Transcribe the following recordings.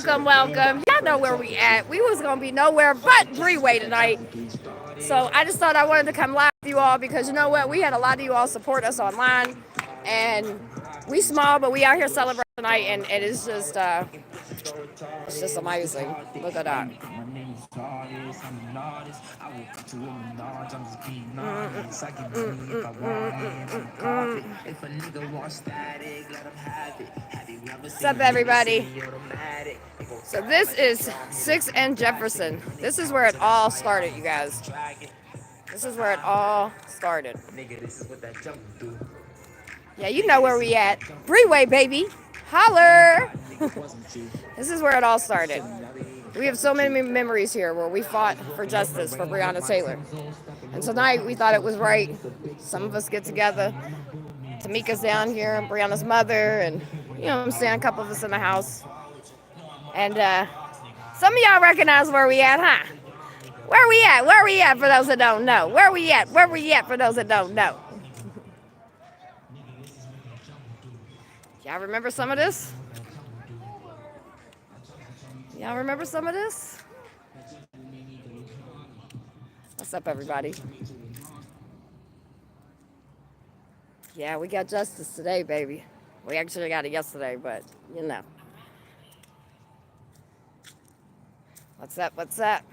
Welcome, welcome. Y'all know where we at. We was gonna be nowhere but BREEWAYY tonight. So I just thought I wanted to come live with you all because you know what? We had a lot of you all support us online, and we small, but we out here celebrating tonight, and it is just it's just amazing. Look at that. What's up, everybody? So this is 6 and Jefferson. This is where it all started, you guys. This is where it all started. Yeah, you know where we at. BREEWAYY, baby. Holler! This is where it all started. We have so many memories here where we fought for justice for Breonna Taylor. And tonight we thought it was right. Some of us get together. Tamika's down here, Breonna's mother, and you know what I'm saying, a couple of us in the house. And some of y'all recognize where we at, huh? Where we at? Where we at for those that don't know? Where we at? Where we at for those that don't know? Y'all remember some of this? Y'all remember some of this? What's up, everybody? Yeah, we got justice today, baby. We actually got it yesterday, but you know. What's up? What's up?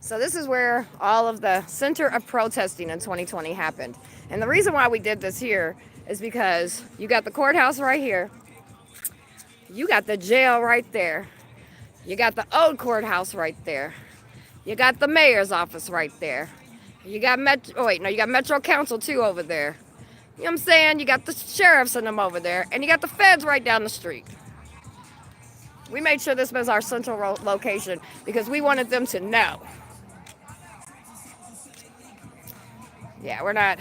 So this is where all of the center of protesting in 2020 happened. And the reason why we did this here is because you got the courthouse right here. You got the jail right there. You got the old courthouse right there. You got the mayor's office right there. You got you got Metro Council too over there. You know what I'm saying? You got the sheriffs and them over there. And you got the feds right down the street. We made sure this was our central location because we wanted them to know. Yeah, we're not.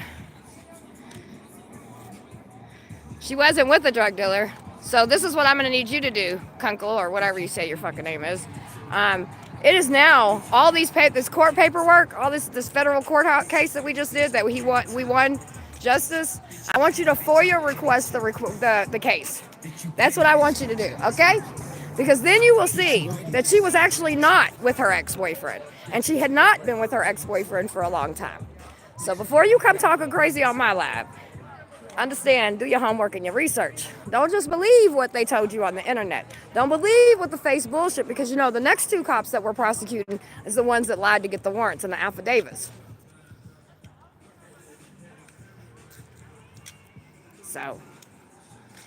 She wasn't with a drug dealer. So this is what I'm going to need you to do, Kunkel, or whatever you say your fucking name is. It is now, all this court paperwork, all this federal court case that we just did, that we won justice. I want you to FOIA request the case. That's what I want you to do, okay? Because then you will see that she was actually not with her ex-boyfriend. And she had not been with her ex-boyfriend for a long time. So before you come talking crazy on my lab, understand, do your homework and your research. Don't just believe what they told you on the internet. Don't believe what the face bullshit, because you know the next two cops that we're prosecuting is the ones that lied to get the warrants and the affidavits. So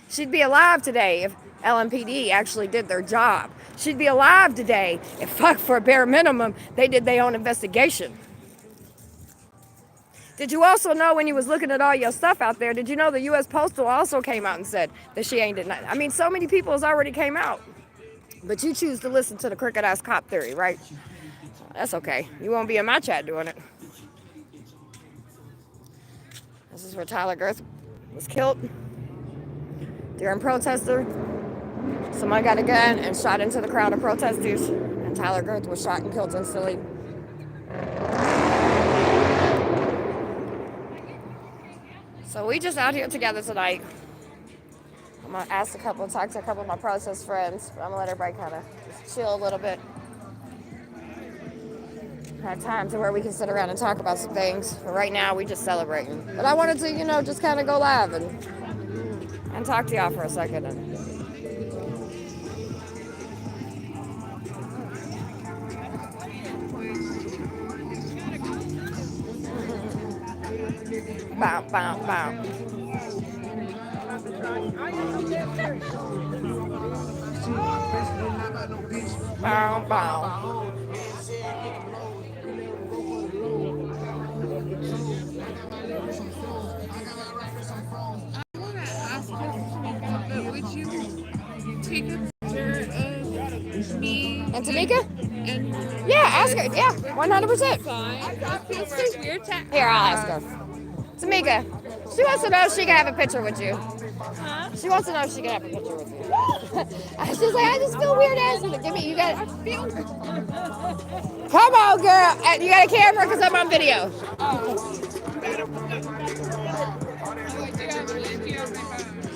she'd be alive today if LMPD actually did their job. She'd be alive today if, fuck, for a bare minimum, they did their own investigation. Did you also know when you was looking at all your stuff out there, did you know the U.S. Postal also came out and said that she ain't did nothing? I mean, so many people has already came out. But you choose to listen to the crooked-ass cop theory, right? That's okay. You won't be in my chat doing it. This is where Tyler Girth was killed. During protester, somebody got a gun and shot into the crowd of protesters, and Tyler Girth was shot and killed instantly. So we just out here together tonight. I'm gonna talk to a couple of my protest friends, but I'm gonna let everybody kind of just chill a little bit. Have time to where we can sit around and talk about some things. But right now, we just celebrating. But I wanted to, just kind of go live and talk to y'all for a second. Bow, bow, bow. Bow, bow. Would you take a picture of me and Tamika? And yeah, ask her. Yeah, 100%. It's weird to Here, I'll ask her. Tamika, she wants to know if she can have a picture with you. Huh? She wants to know if she can have a picture with you. She's like, I just feel weird asking it. Give me, you got. Come on, girl. You got a camera because I'm on video.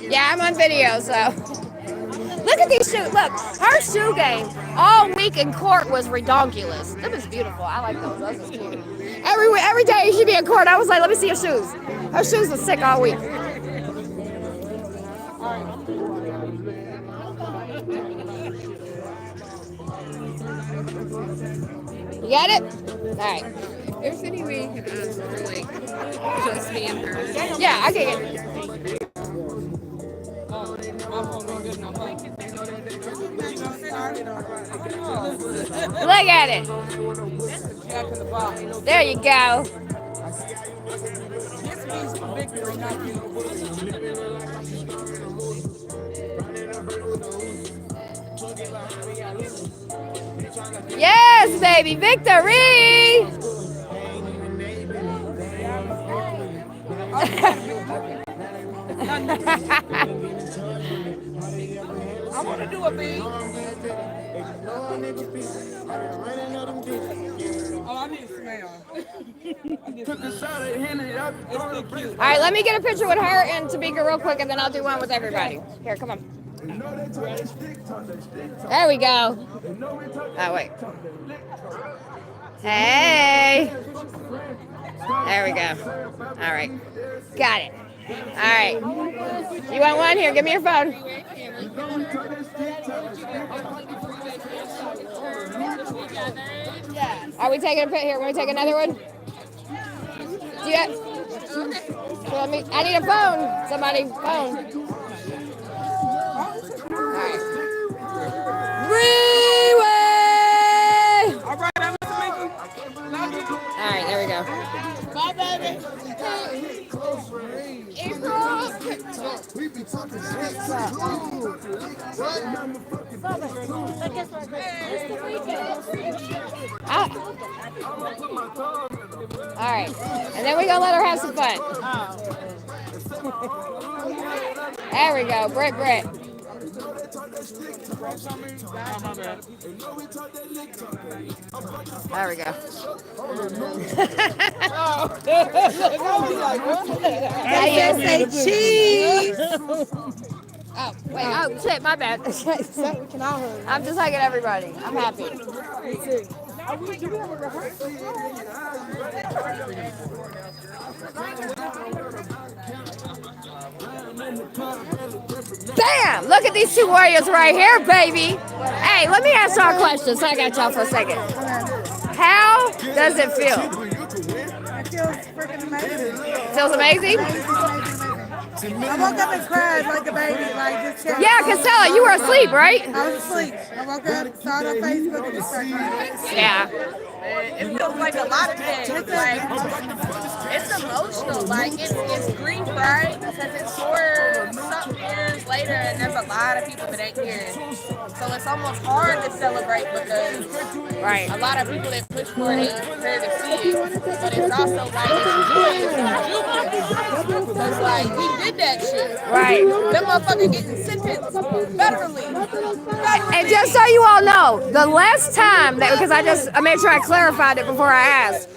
Yeah, I'm on video, so. Look at these shoes. Look, her shoe game all week in court was redonkulous. That was beautiful. I like those. Those is cute. Every day she'd be in court, I was like, let me see your shoes. Her shoes was sick all week. You got it? All right. There's any way you can ask for like just me and her. Yeah, I can get it. Look at it. There you go. Yes, baby, victory! I want to do a beat. Oh, I need a smell. All right, let me get a picture with her and Tamika real quick, and then I'll do one with everybody. Here, come on. There we go. Oh, wait. Hey. There we go. All right. Got it. All right. You want one? Here, give me your phone. Are we taking a pic here? Can we take another one? Do you have, I need a phone. Somebody, phone. All right. BREEWAYY! All right, I'm Tamika. Love you. All right, there we go. Bye, baby. All right, and then we gonna let her have some fun. There we go, Britt. There we go. I just say cheese. Oh, wait, oh shit, my bad. I'm just hugging everybody. I'm happy. Bam! Look at these two warriors right here, baby. Hey, let me ask y'all a question so I got y'all for a second. How does it feel? It feels freaking amazing. Feels amazing? I woke up and cried like a baby, like just kept Yeah, Casella, you were asleep, right? I was asleep. I woke up, saw it on Facebook, and just started crying. Yeah. It feels like a lot of things. Like, it's emotional. Like, it's grief, right? Because it's 4-something years later, and there's a lot of people that ain't here. So it's almost hard to celebrate because Right. a lot of people that push for it ain't prepared to see it. But it's also like it's jubilant. Because, like, we did that shit. Right. Them motherfuckers getting sentenced federally. And just so you all know, the last time that, because I made sure I clarified it before I asked,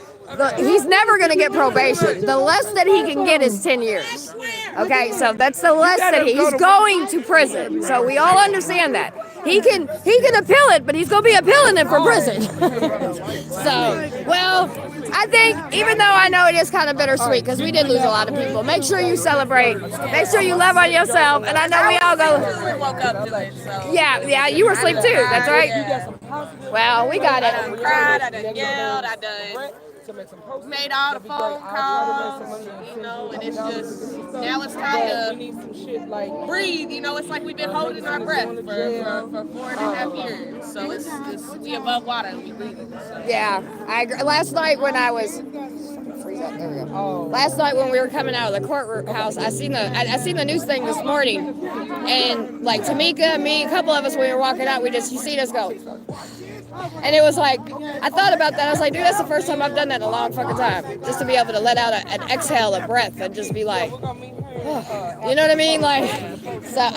he's never going to get probation. The less that he can get is 10 years. Okay, so that's the less that he's going to prison. So we all understand that. He can appeal it, but he's going to be appealing it for prison. So, well, I think, even though I know it is kind of bittersweet, because we did lose a lot of people, make sure you celebrate. Make sure you love on yourself. And I know we all go, Woke up to it, so. yeah, you were asleep too. That's right. Well, we got I done it. cried, I done yelled, I done made all the phone calls, you know, and it's just, now it's time to breathe, you know, it's like we've been holding our breath for 4.5 years, so it's we above water and we breathing. So. Yeah, I agree. Last night when I was, there we go. Last night when we were coming out of the courthouse, I seen the news thing this morning, and like Tamika, me, a couple of us, when we were walking out, you see us go. And it was like, I thought about that. I was like, dude, that's the first time I've done that in a long fucking time. Just to be able to let out an exhale, a breath, and just be like, oh, you know what I mean? Like, so,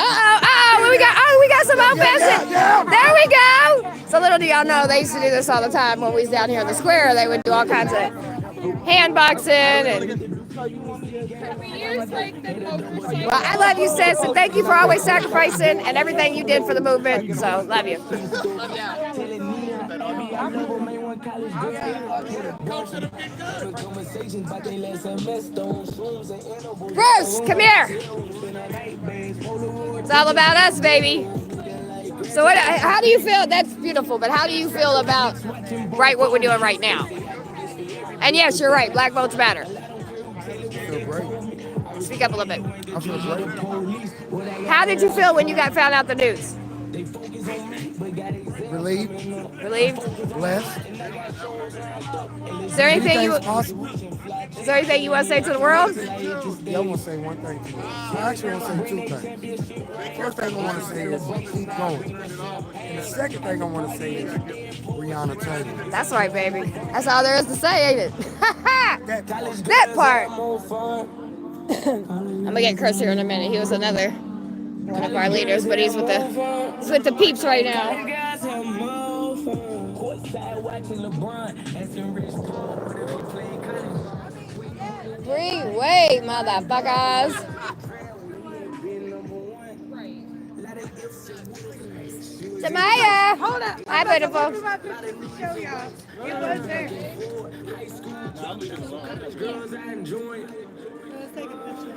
we got some old fashioned. There we go. So little do y'all know, they used to do this all the time when we was down here in the square. They would do all kinds of hand boxing and Well, I love you, sis, and thank you for always sacrificing and everything you did for the movement. So, love you. Love y'all. Bruce, come here. It's all about us, baby. So, how do you feel? That's beautiful, but how do you feel about what we're doing right now? And yes, you're right. Black votes matter. I feel great. Speak up a little bit. I feel great. How did you feel when you got found out the news? Relieved, Relieved? blessed. Is there anything you possible. Is there anything you want to say to the world? Yeah, I want to say one thing to you. I actually want to say two things. First thing I want to say is keep going. And the second thing I want to say is Breonna Taylor. That's right, baby. That's all there is to say, ain't it? That part. I'm gonna get Chris here in a minute. He was another one of our leaders, but he's with the peeps right now. BREEWAYY, motherfuckers. Tamika. Hold up. Hi, beautiful. Show y'all. It was there. Let's take a picture.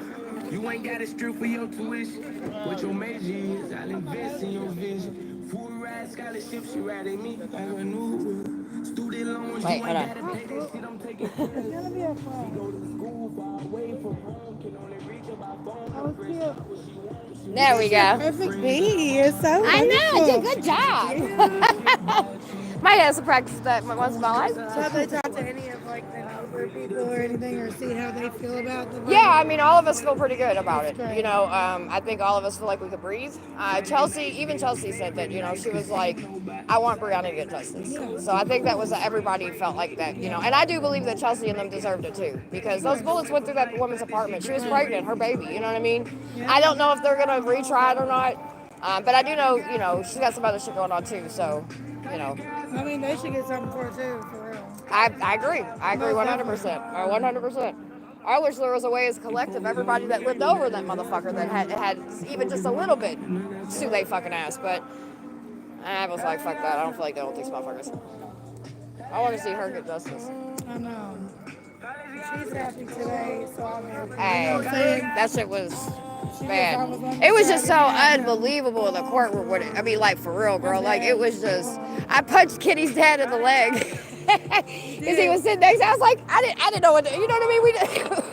You ain't got a strip for your tuition. What your major is, I'll invest in your vision. Full ride scholarships, you riding me like a new student loans. Wait, hold on. Pay that shit, I'm taking It's gonna be a fun. go to school far away from home, can only reach her by phone. That was cute. There we go. Perfect beat. It's so I know, wonderful. did good job. Might have to practice that once in my life. So have they talked to any of like the older people or anything, or see how they feel about the Yeah, I mean, all of us feel pretty good about it. That's You know, I think all of us feel like we could breathe. Chelsea said that, she was like, I want Breonna to get justice. So I think that was, everybody felt like that, And I do believe that Chelsea and them deserved it too, because those bullets went through that woman's apartment. She was pregnant, her baby, you know what I mean? I don't know if they're going to retry it or not, but I do know, she's got some other shit going on too, so, I mean, they should get something for it too, for real. I agree. I agree 100%. 100%. I wish there was a way as a collective, everybody that lived over that motherfucker that had even just a little bit sue they fucking ass. But I was like, fuck that. I don't feel like dealing with these motherfuckers. I want to see her get justice. I know. She's happy today, so I'm happy. Hey, You know what I'm saying? that shit was She bad. was almost It was just so unbelievable in the courtroom with it. I mean, like, for real, girl. Like, it was just, I punched Kitty's dad in the leg. Because he was sitting next to me. I was like, I didn't know what to, you know what I mean? We did.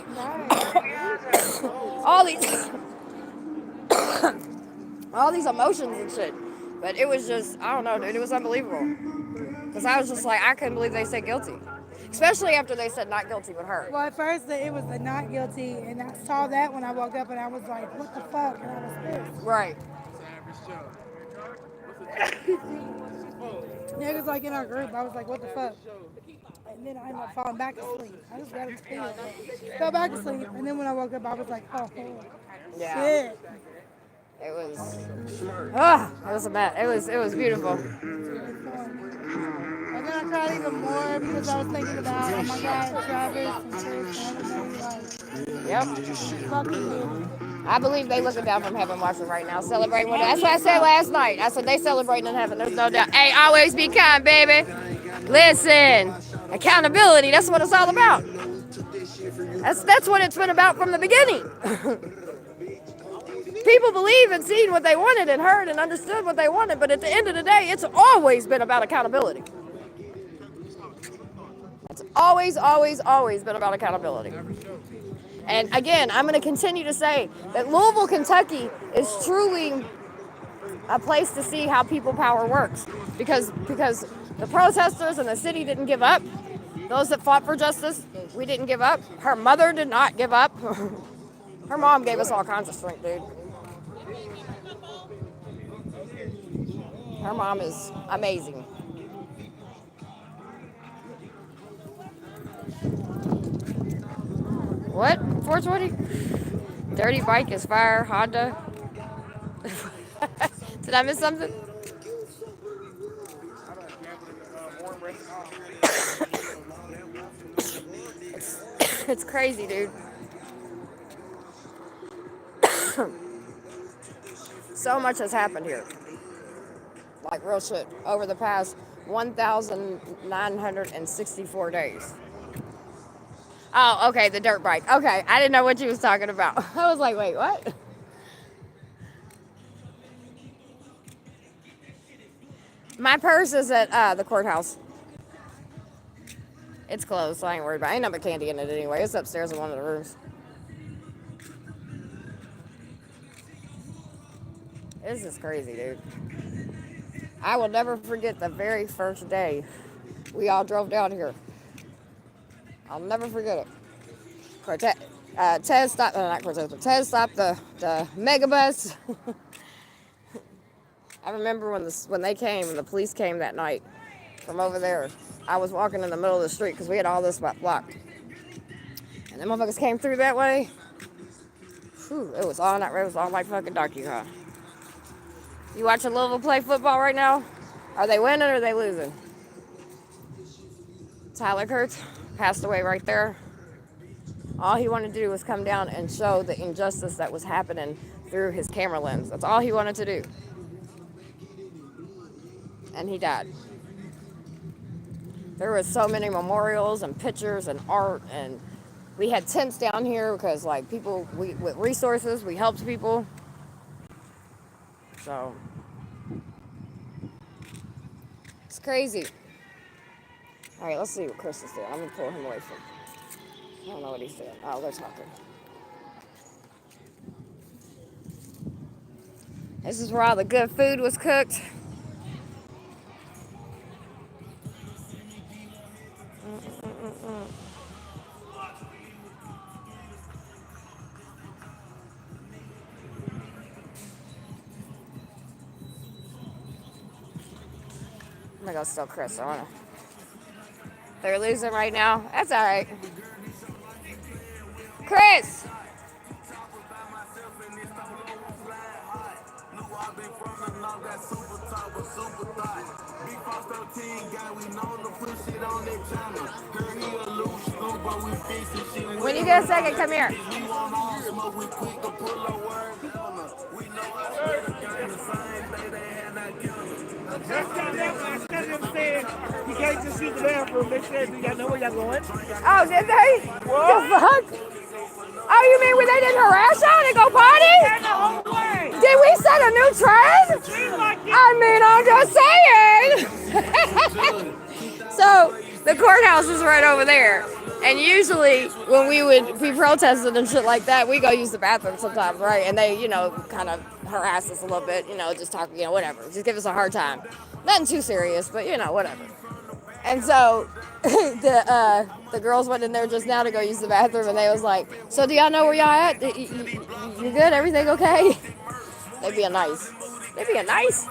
all these emotions and shit. But it was just, I don't know, dude. It was unbelievable. Because I was just like, I couldn't believe they said guilty. Especially after they said not guilty with her. Well, at first it was the not guilty, and I saw that when I woke up, and I was like, what the fuck? And I was pissed. Right. Niggas like in our group, I was like, what the fuck? And then I ended up falling back asleep. I just got to sleep. Fell back asleep, and then when I woke up, I was like, oh, Yeah. shit. It was, it was beautiful. And then I cried even more because I was thinking about, oh my God, Travis and Chris and everybody, like, Yep. fucking me. I believe they looking down from heaven watching right now, celebrating with us. That's what I said last night. I said they celebrating in heaven. There's no doubt. Hey, always be kind, baby. Listen, accountability, that's what it's all about. That's what it's been about from the beginning. People believe in seeing what they wanted and heard and understood what they wanted, but at the end of the day, it's always been about accountability. It's always, always, always been about accountability. And again, I'm going to continue to say that Louisville, Kentucky is truly a place to see how people power works. Because the protesters in the city didn't give up. Those that fought for justice, we didn't give up. Her mother did not give up. Her mom gave us all kinds of strength, dude. Her mom is amazing. What? 420? Dirty bike is fire. Honda. Did I miss something? It's crazy, dude. So much has happened here. Like real shit. Over the past 1,964 days. Oh, okay, the dirt bike. Okay, I didn't know what you was talking about. I was like, wait, what? My purse is at the courthouse. It's closed, so I ain't worried about it. Ain't nothing but candy in it anyway. It's upstairs in one of the rooms. This is crazy, dude. I will never forget the very first day we all drove down here. I'll never forget it. Cortez, Tez stopped, not Cortez, but Tez stopped the megabus. I remember when they came, when the police came that night from over there. I was walking in the middle of the street because we had all this blocked. And them motherfuckers came through that way. Whew, it was all that road. It was all like fucking darky, huh? You watching Louisville play football right now? Are they winning or are they losing? Tyler Kurtz passed away right there. All he wanted to do was come down and show the injustice that was happening through his camera lens. That's all he wanted to do. And he died. There was so many memorials and pictures and art, and we had tents down here because like people, with resources, we helped people. So it's crazy. All right, let's see what Chris is doing. I'm gonna pull him away from. I don't know what he's doing. Oh, they're talking. This is where all the good food was cooked. I'm gonna go steal Chris. I wanna. They're losing right now. That's all right. Chris. When you get a second, come here. You can't just use the bathroom. They said y'all know where y'all going. Oh, did they? What the fuck? Oh, you mean when they didn't harass y'all and go party? The whole way. Did we set a new trend? I mean, I'm just saying. So the courthouse is right over there. And usually when we would be protesting and shit like that, we go use the bathroom sometimes, right? And they, kind of harass us a little bit, just talk, whatever. Just give us a hard time. Nothing too serious, but, whatever. And so the girls went in there just now to go use the bathroom, and they was like, so do y'all know where y'all at? You good? Everything okay? They being nice. They being nice.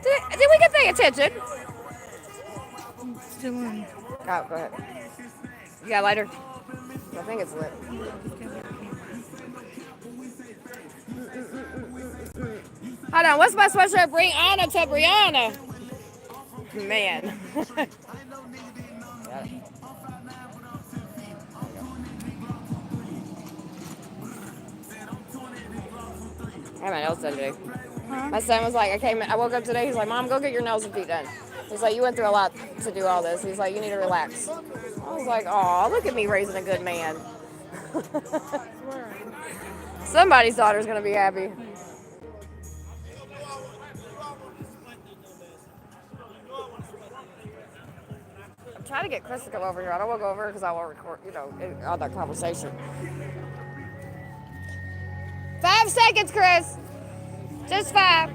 Did we get their attention? Still on. Oh, go ahead. You got a lighter? I think it's lit. Hold on, what's my sweatshirt? BREONNA to BREONNA. Man. I had my nails done today. Huh? My son was like, I woke up today, he's like, Mom, go get your nails and feet done. He's like, you went through a lot to do all this. He's like, you need to relax. I was like, aw, look at me raising a good man. Somebody's daughter's gonna be happy. I'm trying to get Chris to come over here. I don't want to go over because I want to record, all that conversation. 5 seconds, Chris. Just 5.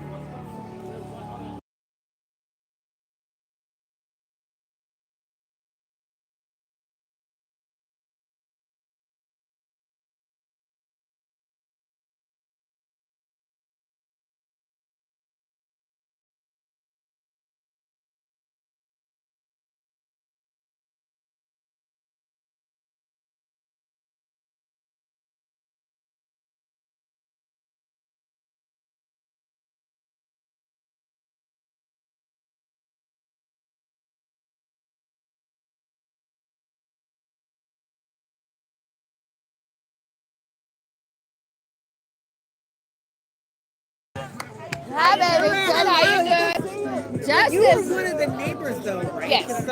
Hi, baby. Good. How you doing? You were Justice. one of the neighbors, though, right? Yes.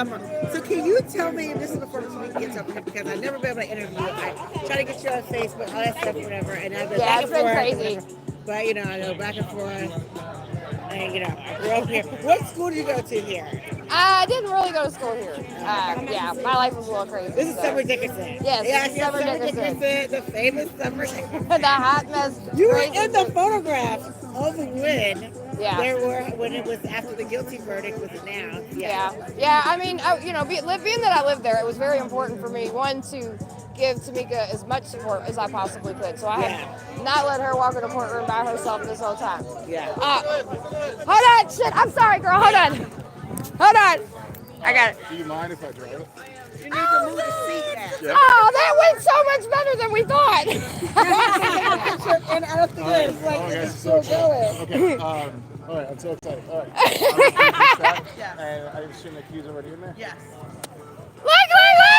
So can you tell me, and this is the first time we get to talk because I've never been able to interview you. I try to get you on Facebook, all that stuff, whatever, and I've been Yeah, back it's and been forth. crazy. But, I go back and forth. And, I grew up here. What school did you go to here? I didn't really go to school here. Yeah, my life was a little crazy. This is Summer Dickinson. Yes, Summer Dickinson. The famous Summer Dickinson. The hot mess. You were crazy in the photograph of when Yeah. when it was after the guilty verdict was announced. Yeah. I mean, being that I lived there, it was very important for me, one, to give Tamika as much support as I possibly could. So I had not let her walk in the courtroom by herself this whole time. Yeah. Hold on, shit. I'm sorry, girl. Hold on. I got it. Do you mind if I drive it? You need to move the seat back. Yeah. Oh, that went so much better than we thought. And I don't think it's it's still going. Okay. All right. I'm so excited. All right. I'm and I assume the keys are already in there. Yes. Look.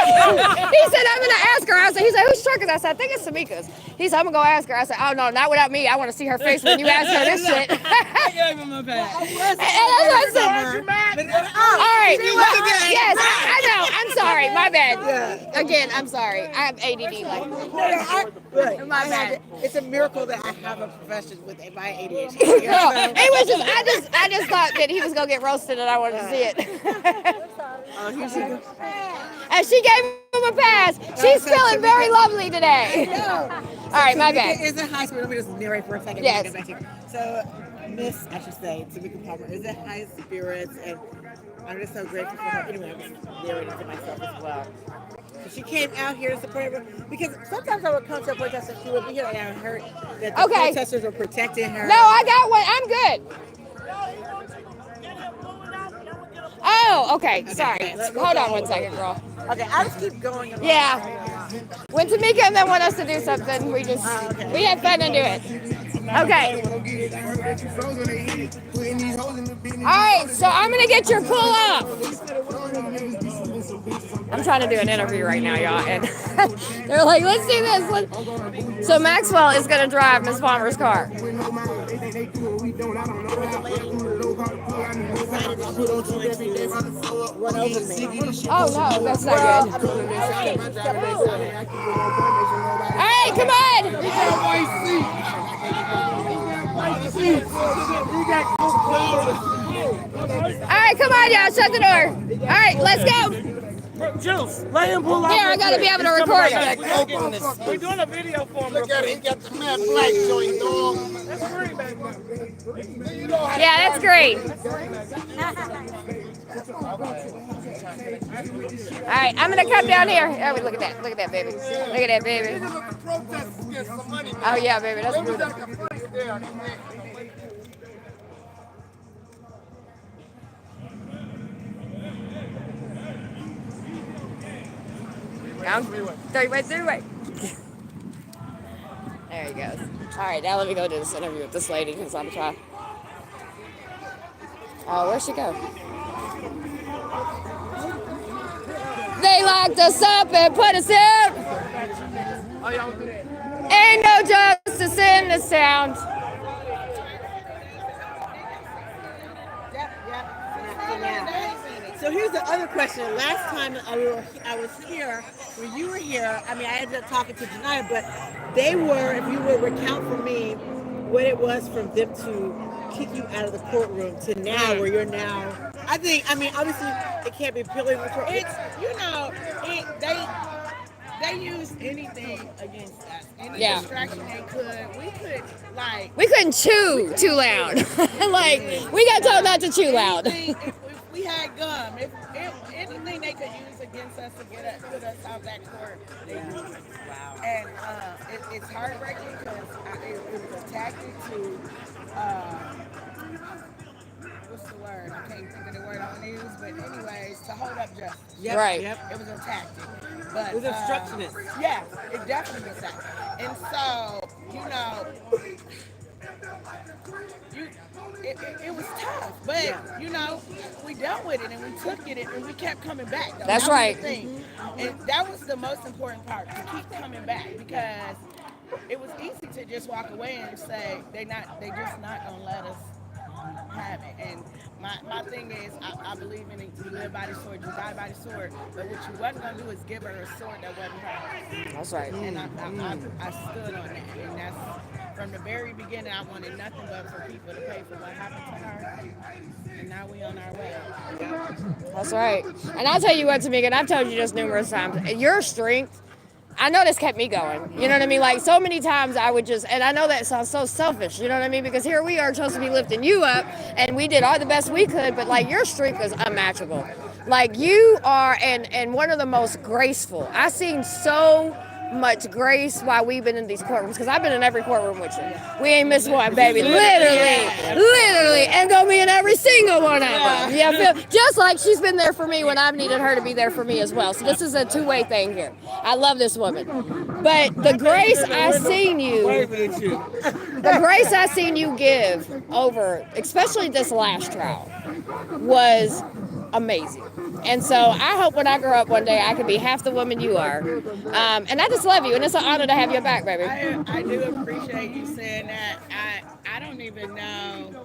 He said, I'm going to ask her. He's like, whose truck is that? I said, I think it's Tamika's. He said, I'm going to go ask her. I said, oh, no, not without me. I want to see her face when you ask her this shit. I gave him a bag. And that's what I said. All right. Yes, I know. I'm sorry. My bad. Again, I'm sorry. I have ADD. My bad. It's a miracle that I have a profession with my ADHD. No, it was just, I just thought that he was going to get roasted and I wanted to see it. Oh, here she goes. And she gave him a pass. She's feeling very lovely today. All right, my bad. Is in high school. Let me just narrate for a second. Yes. So, Miss, I should say, Tamika Palmer is in high spirits, and I'm just so grateful for her. Anyway, I'm just narrating to myself as well. So she came out here to support everyone because sometimes I would come to a protest and she would be here, and I heard that the protesters were protecting her. No, I got one. I'm good. Oh, okay. Sorry. Hold on one second, girl. Okay, I'll just keep going. Yeah. When Tamika and them want us to do something, we have fun and do it. Okay. All right, so I'm going to get your pull up. I'm trying to do an interview right now, y'all, and they're like, let's do this. So Maxwell is going to drive Miss Palmer's car. Oh, no, that's not good. All right, come on. All right, come on, y'all. Shut the door. All right, let's go. Juice, let him pull out. Here, I gotta be able to record it. We're doing a video for him. Look at it, he got the mad black joint, dog. That's great, baby. Yeah, that's great. All right, I'm gonna come down here. Oh, look at that. Look at that, baby. Look at that, baby. Oh, yeah, baby. That's beautiful. Down. Three-way. There he goes. All right, now let me go do this interview with this lady because I'm trying. Oh, where'd she go? They locked us up and put us out. Ain't no justice in this town. So here's the other question. Last time I was here, when you were here, I mean, I ended up talking to Janiyah, but they were, if you would recount for me what it was from them to kick you out of the courtroom to now, where you're now. I mean, obviously, it can't be purely the court. It's, they used anything against us. Any distraction they could. We couldn't chew too loud. Like, we got told not to chew loud. If we had gum, if anything they could use against us to put us out that court, they used it. Wow. And it's heartbreaking because it was a tactic to, what's the word? I can't think of the word I want to use, but anyways, to hold up justice. Yep, right. Yep. It was a tactic. But, it was obstructionist. Yeah, it definitely was that. And so, it was tough, but we dealt with it and we took it and we kept coming back. Though. That's right. And that was the most important part, to keep coming back, because it was easy to just walk away and say they're just not gonna let us have it. And my thing is, I believe in it. You live by the sword, you die by the sword. But what you wasn't gonna do is give her a sword that wasn't hers. That's right. And I stood on that, and that's from the very beginning. I wanted nothing but for people to pay for what happened to her, and now we on our way. That's right. And I'll tell you what, Tamika, and I've told you this numerous times, your strength, I know this kept me going. You know what I mean? Like, so many times I would just, and I know that sounds so selfish, you know what I mean? Because here we are supposed to be lifting you up, and we did all the best we could, but like, your strength is unmatchable. Like, you are, and one of the most graceful. I've seen so much grace while we've been in these courtrooms, because I've been in every courtroom with you. We ain't missed one, baby. Literally, and gonna be in every single one of them. Yeah, just like she's been there for me when I've needed her to be there for me as well. So this is a two-way thing here. I love this woman, but the grace I seen you, the grace I seen you give over, especially this last trial, was amazing. And so I hope when I grow up one day I can be half the woman you are. And I just love you, and it's an honor to have your back, baby. I do appreciate you saying that. I don't even know.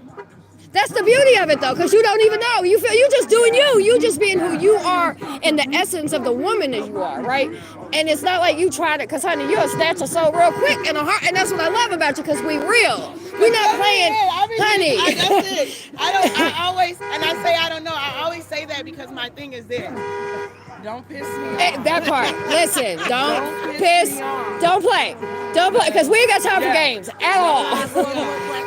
That's the beauty of it, though, because you don't even know. You feel you just doing you. You just being who you are in the essence of the woman that you are, right? And it's not like you try to, because, honey, you'll snatch a soul real quick and a heart, and that's what I love about you, because we real. We're not playing, honey. That's it. I always, and I say I don't know. I always say that because my thing is this. Don't piss me off. That part. Listen, don't piss. Don't play. Don't play, because we ain't got time for games at all.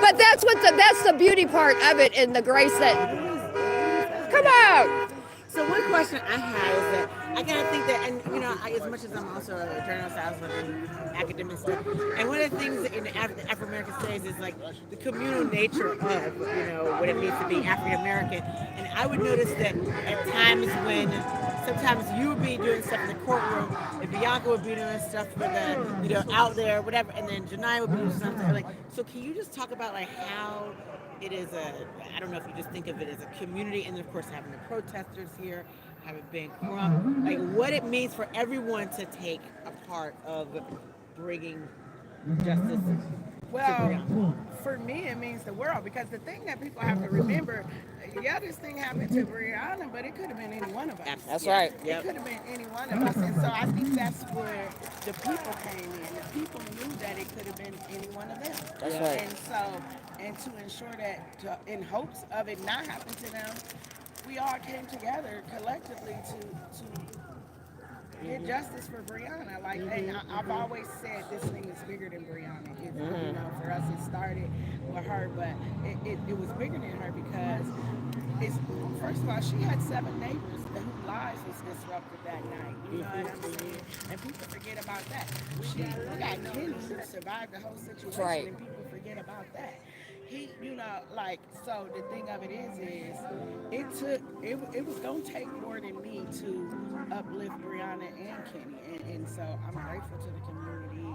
But that's the beauty part of it, and the grace that. Come on. So one question I have is that I kind of think that, and you know, as much as I'm also a journalist, I also do academic stuff, and one of the things in the Afro-American studies is like the communal nature of, you know, what it means to be African-American. And I would notice that at times when sometimes you would be doing stuff in the courtroom, and Bianca would be doing stuff for the, you know, out there, whatever, and then Janai would be doing something like, so can you just talk about like how it is I don't know if you just think of it as a community, and then of course having the protesters here, having Ben Crump, like what it means for everyone to take a part of bringing justice. Well, for me, it means the world, because the thing that people have to remember, yeah, this thing happened to Breonna, but it could have been any one of us. That's right. It could have been any one of us. And so I think that's where the people came in. The people knew that it could have been any one of them. That's right. And so, and to ensure that, in hopes of it not happening to them, we all came together collectively to get justice for Breonna. Like, and I've always said this thing is bigger than Breonna. You know, for us it started with her, but it was bigger than her because it's, first of all, she had 7 neighbors whose lives was disrupted that night. You know what I'm saying? And people forget about that. We got Kenny who survived the whole situation, Right. and people forget about that. He, you know, like, so the thing of it is it was gonna take more than me to uplift Breonna and Kenny, and so I'm grateful to the community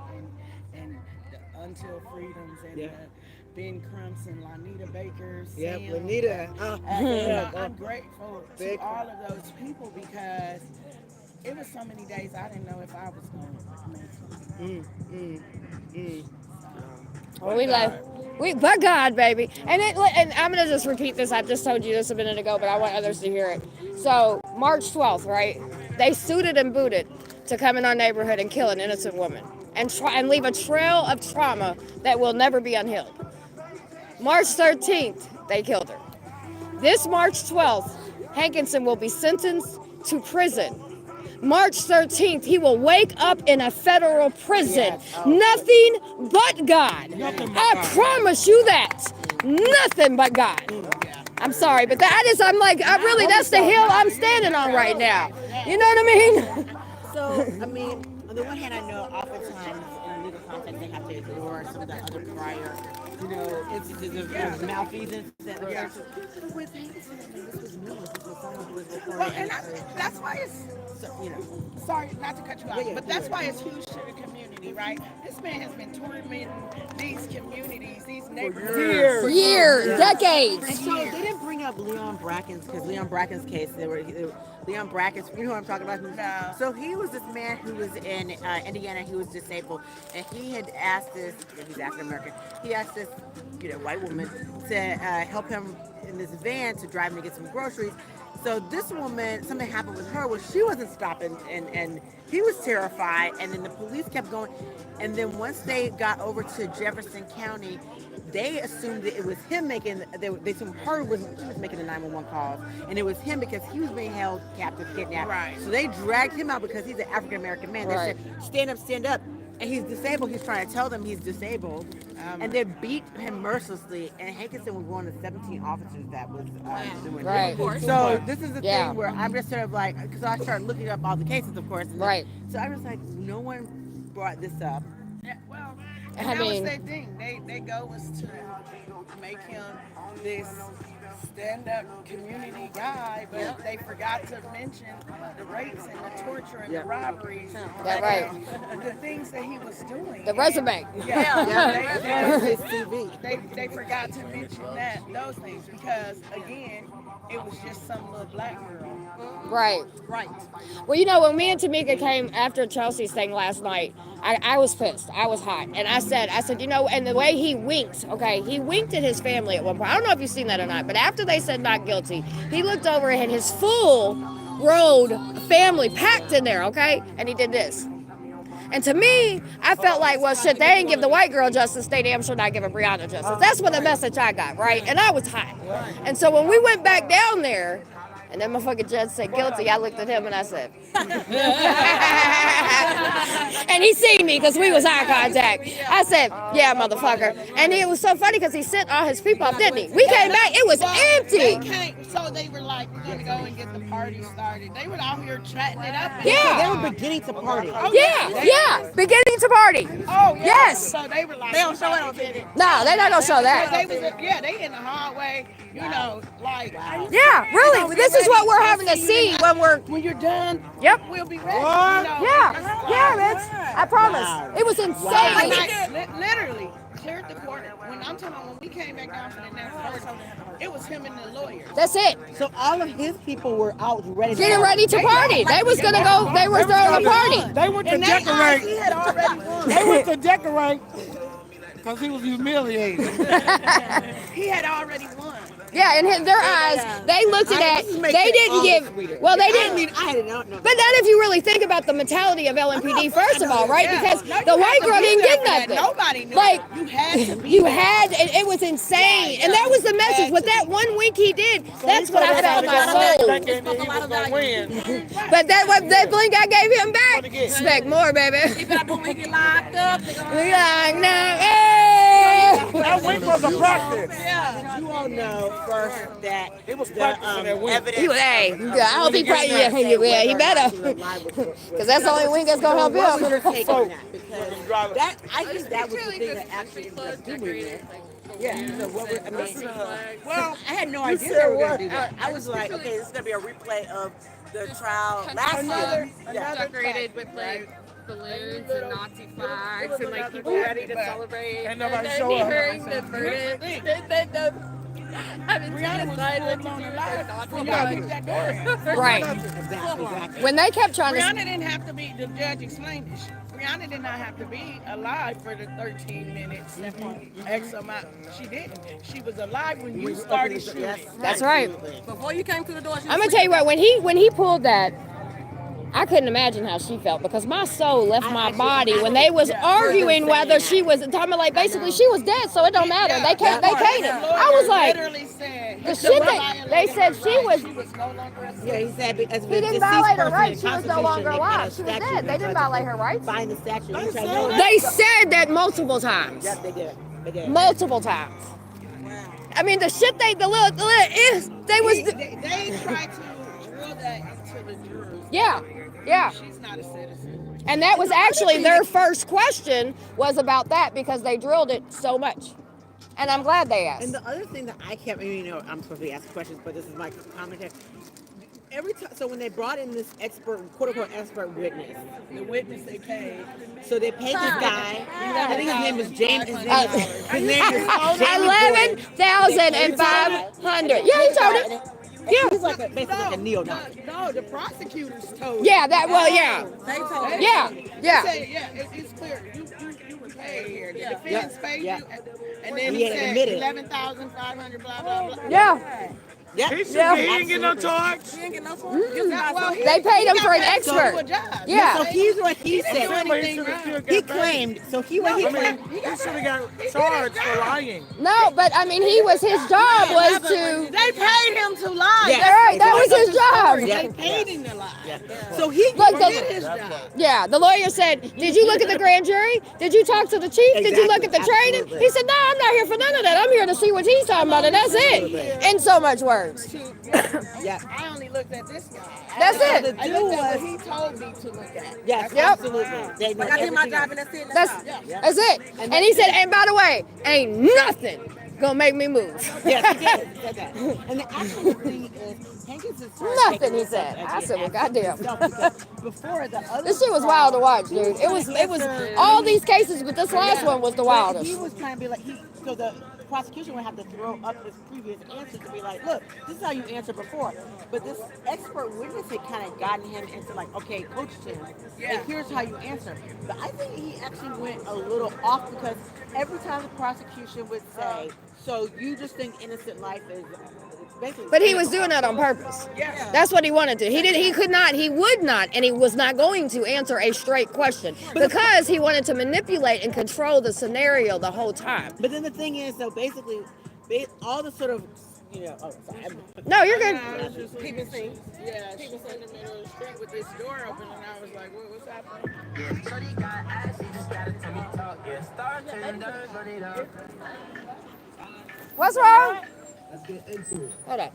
and the Until Freedoms and the Ben Crumps and Lanita Bakers. Yep, Sam, Lanita. I'm grateful to all of those people, because it was so many days I didn't know if I was going to make it. Well, but God, baby. And I'm going to just repeat this. I just told you this a minute ago, but I want others to hear it. So, March 12th, right? They suited and booted to come in our neighborhood and kill an innocent woman and leave a trail of trauma that will never be unhealed. March 13th, they killed her. This March 12th, Hankinson will be sentenced to prison. March 13th, he will wake up in a federal prison. Nothing but God. I promise you that. Nothing but God. I'm sorry, but that's the hill I'm standing on right now. You know what I mean? So, I mean, on the one hand, I know oftentimes in legal context they have to ignore some of the other prior, you know, instances of malfeasance. With Hankinson, this was new. This was someone who was Well, reporting. and that's why it's, So, you know, sorry, not to cut you off, Yeah, but yeah, that's yeah. why it's huge to the community, right? This man has been tormenting these communities, these neighborhoods years. for Years, Yeah. decades. And so they didn't bring up Leon Bracken's because Leon Bracken's case, Leon Bracken's, you know what I'm talking about? No. So he was this man who was in Indiana, who was disabled, and he had asked this, he's African American, he asked this, white woman to help him in this van to drive him to get some groceries. So this woman, something happened with her where she wasn't stopping, and he was terrified, and then the police kept going. And then once they got over to Jefferson County, they assumed that it was him making, they assumed she was making the 911 calls, and it was him because he was being held captive, kidnapped. Right. So they dragged him out because he's an African American man. They Right. said, stand up. And he's disabled. He's trying to tell them he's disabled. And they beat him mercilessly. And Hankinson was one of the 17 officers that was doing Right. it. Of course. So this is the Yeah. thing where I'm just sort of like, because I started looking up all the cases, of course. And Right. So I'm just like, no one brought this up. Yeah, well, I and that was mean- their thing. They go was to make him this stand-up community guy, but they forgot to mention the rapes and the torture and the robberies. That's right. The things that he was doing. The resume. His CV. They forgot to mention those things because again, it was just some little black girl. Right. Right. Well, when me and Tamika came after Chelsea's thing last night, I was pissed. I was hot. And I said, and the way he winked, okay, he winked at his family at one point. I don't know if you've seen that or not, but after they said not guilty, he looked over and his full road family packed in there, okay? And he did this. And to me, I felt like, well, shit, they ain't give the white girl justice, they damn sure not giving Breonna justice. That's what the message I got, right? And I was hot. And so when we went back down there, and then my fucking judge said guilty, I looked at him and I said, and he seen me because we was eye contact. I said, yeah, motherfucker. And it was so funny because he sent all his people off, didn't he? We came back, it was empty. So they were like, we're gonna go and get the party started. They were out here chatting it up. Yeah. They were beginning to party. Yeah, beginning to party. Oh, yeah. Yes. So they were like, They don't show it on TV. No, they're not gonna show that. They was, they in the hallway, like. Yeah, really. This is what we're having to see when you're done. Yep. We'll be ready. Yeah, Mitch. I promise. It was insane. Literally cleared the court. When I'm talking about when we came back down for the next verdict, it was him and the lawyers. That's it. So all of his people were out ready to Getting ready to party. They was gonna go. They were throwing a party. They went to decorate. He had already won. They went to decorate because he was humiliated. He had already won. Yeah, in their eyes, they looked at that. They didn't give. Well, they didn't. I didn't know. But not if you really think about the mentality of LMPD, first of all, right? Because the white girl didn't get nothing. Nobody knew. Like, you had to be. you had, and it was insane. And that was the message. With that one wink he did, that's what I felt in my soul. Thinking he was gonna win. But that blink I gave him back, expect more, baby. Make it locked up. We like, nah, hey. That wink was a practice. You all know first that It was practicing that wink. evidence. He was, hey, I hope he probably, yeah, he better. Because that's the only wing that's going to help What was your him. take on that? Because I think that was the thing that actually ended up doing it. Yeah. So what were, well, I had no idea they were going to do that. I was like, okay, this is going to be a replay of the trial last year. Decorated with like balloons and Nazi flags and like people ready to celebrate. Ain't nobody and show then up. hearing the verdict. Having to decide what to do with their Nazi flags. Right. Exactly. When they kept trying Breonna to, didn't have to be, the judge explained this. Brianna did not have to be alive for the 13 minutes. X amount. She didn't. She was alive when you started shooting. that's right. Before you came through the door, she was I'm gonna tell you what, when he pulled that, I couldn't imagine how she felt because my soul left my body when they was arguing whether she was talking about, like, basically she was dead, so it don't matter. They can't it. I was like, literally said the shit they said she was. no longer a Yeah, he said because He didn't violate her rights. She was no longer alive. She was dead. They didn't violate her rights. Find the statue. They said that multiple times. Yep, they did. They did. Multiple times. I mean, the shit they was. They tried to drill that into the jurors. Yeah. She's not a citizen. And that was actually their first question was about that because they drilled it so much. And I'm glad they asked. And the other thing that I kept, I'm supposed to be asking questions, but this is my commentary. every time, so when they brought in this expert, quote unquote expert witness, the witness they paid. So they paid this guy. I think his name is James. His name is James 11,500. Yeah, he told it. Yeah. He's like basically like a neo-Nazi. No, the prosecutors told. Yeah, that. Well, yeah. They told. Yeah, yeah. They said, yeah, it's clear. You were paid here. The defense paid you, and then He he had said admitted. 11,500. Blah blah blah. Yeah. Yeah. He didn't get no charge. He didn't get no charge. Well, They paid him for an expert. Yeah. So he's what he said. He claimed. So he what he claimed. He should have got charged for lying. No, but I mean, his job was to. They paid him to lie. Yeah. Right, that was his job. Yeah. They paid him to lie. Yeah. So he Look, did his job. Yeah, the lawyer said, "Did you look at the grand jury? Did you talk to the chief? Did you look at the training?" Absolutely. He said, "No, I'm not here for none of that. I'm here to see what he's talking about, and that's it." In so much words. Yeah. I only looked at this guy. That's it. I looked at what he told me to look at. Yes. Yep. Absolutely. They know I did my everything. job and that's it. That's it. And he said, "And by the way, ain't nothing gonna make me move." Yes, he did. He said that. And the actual thing is, Hankins is Nothing, he said. I said, "Well, goddamn." Before the other This shit was wild to watch, dude. It was all these cases, but this last one was the He wildest. was trying to be like, so the prosecution would have to throw up his previous answer to be like, look, this is how you answered before. But this expert witness had kind of gotten him into like, okay, coached him, and here's how you answer. But I think he actually went a little off because every time the prosecution would say, so you just think innocent life is basically. But he was doing that on purpose. That's what he wanted to. He would not, and he was not going to answer a straight question because he wanted to manipulate and control the scenario the whole time. But then the thing is, though, basically, all the sort of, oh, sorry. No, you're good. I was just people seen. Yeah, people in the middle of the street with this door open, and I was like, what's happening? What's wrong? Hold up.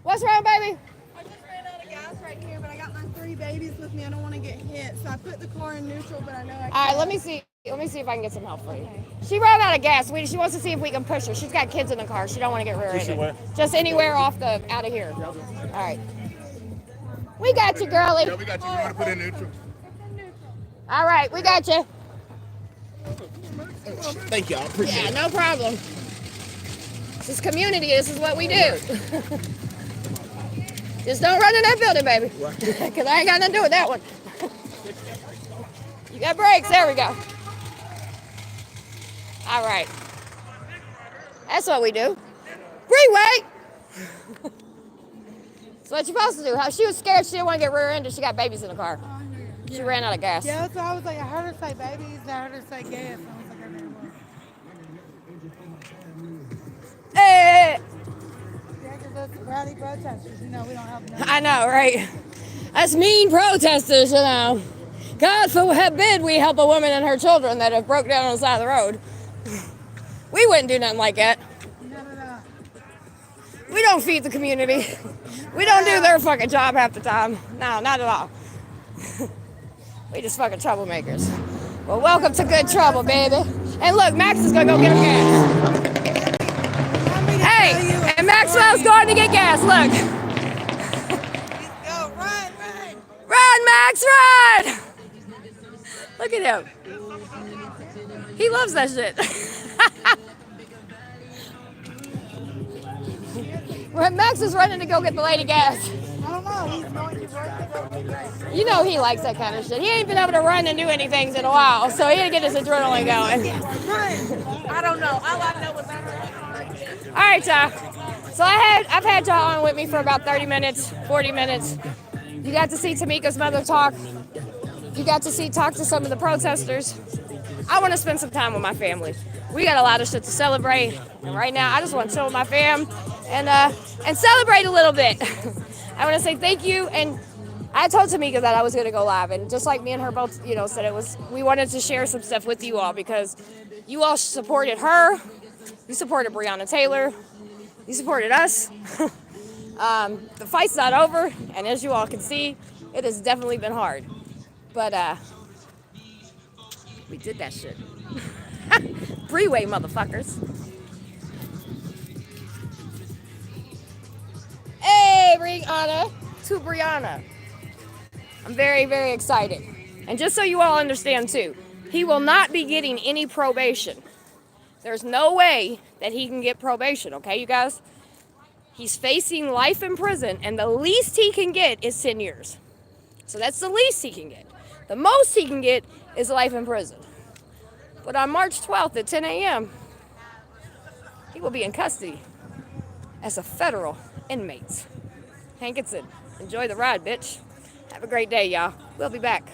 What's wrong, baby? I just ran out of gas right here, but I got my 3 babies with me. I don't want to get hit, so I put the car in neutral, but I know I can't. All right, let me see. Let me see if I can get some help for you. She ran out of gas. She wants to see if we can push her. She's got kids in the car. She don't want to get rear-ended. Just anywhere out of here. All right. We got you, girlie. Yeah, we got you. You want to put in neutral? All right, we got you. Thank you. I appreciate Yeah, no problem. This is community. This is what we do. Just don't run in that building, baby. Because I ain't got nothing to do with that one. You got brakes. There we go. All right. That's what we do. BREEWAYY. That's what you're supposed to do. She was scared. She didn't want to get rear-ended. She got babies in the car. She ran out of gas. Yeah, so I was like, I heard her say babies, I heard her say gas. I was like, I never will. Hey! Yeah, because those rowdy protesters, we don't help them. I know, right? Us mean protesters, God forbid we help a woman and her children that have broke down on the side of the road. We wouldn't do nothing like that. No. We don't feed the community. We don't do their fucking job half the time. No, not at all. We just fucking troublemakers. Well, welcome to good trouble, baby. And look, Max is gonna go get him gas. Hey, and Maxwell's going to get gas. Look. Go, run. Run, Max, run! Look at him. He loves that shit. When Max is running to go get the lady gas. I don't know. He's going to work to go get gas. You know he likes that kind of shit. He ain't been able to run and do anything in a while, so he had to get his adrenaline going. I don't know. All I know is I'm All right, y'all. So I've had y'all on with me for about 30 minutes, 40 minutes. You got to see Tamika's mother talk. You got to talk to some of the protesters. I want to spend some time with my family. We got a lot of shit to celebrate, and right now I just want to chill with my fam and celebrate a little bit. I want to say thank you, and I told Tamika that I was going to go live, and just like me and her both, said we wanted to share some stuff with you all because you all supported her, you supported Breonna Taylor, you supported us. The fight's not over, and as you all can see, it has definitely been hard, but we did that shit. BREEWAYY, motherfuckers. BREONNA to BREONNA. I'm very, very excited. And just so you all understand too, he will not be getting any probation. There's no way that he can get probation, okay, you guys? He's facing life in prison, and the least he can get is 10 years. So that's the least he can get. The most he can get is life in prison. But on March 12th at 10 a.m., he will be in custody as a federal inmate. Hankinson, enjoy the ride, bitch. Have a great day, y'all. We'll be back.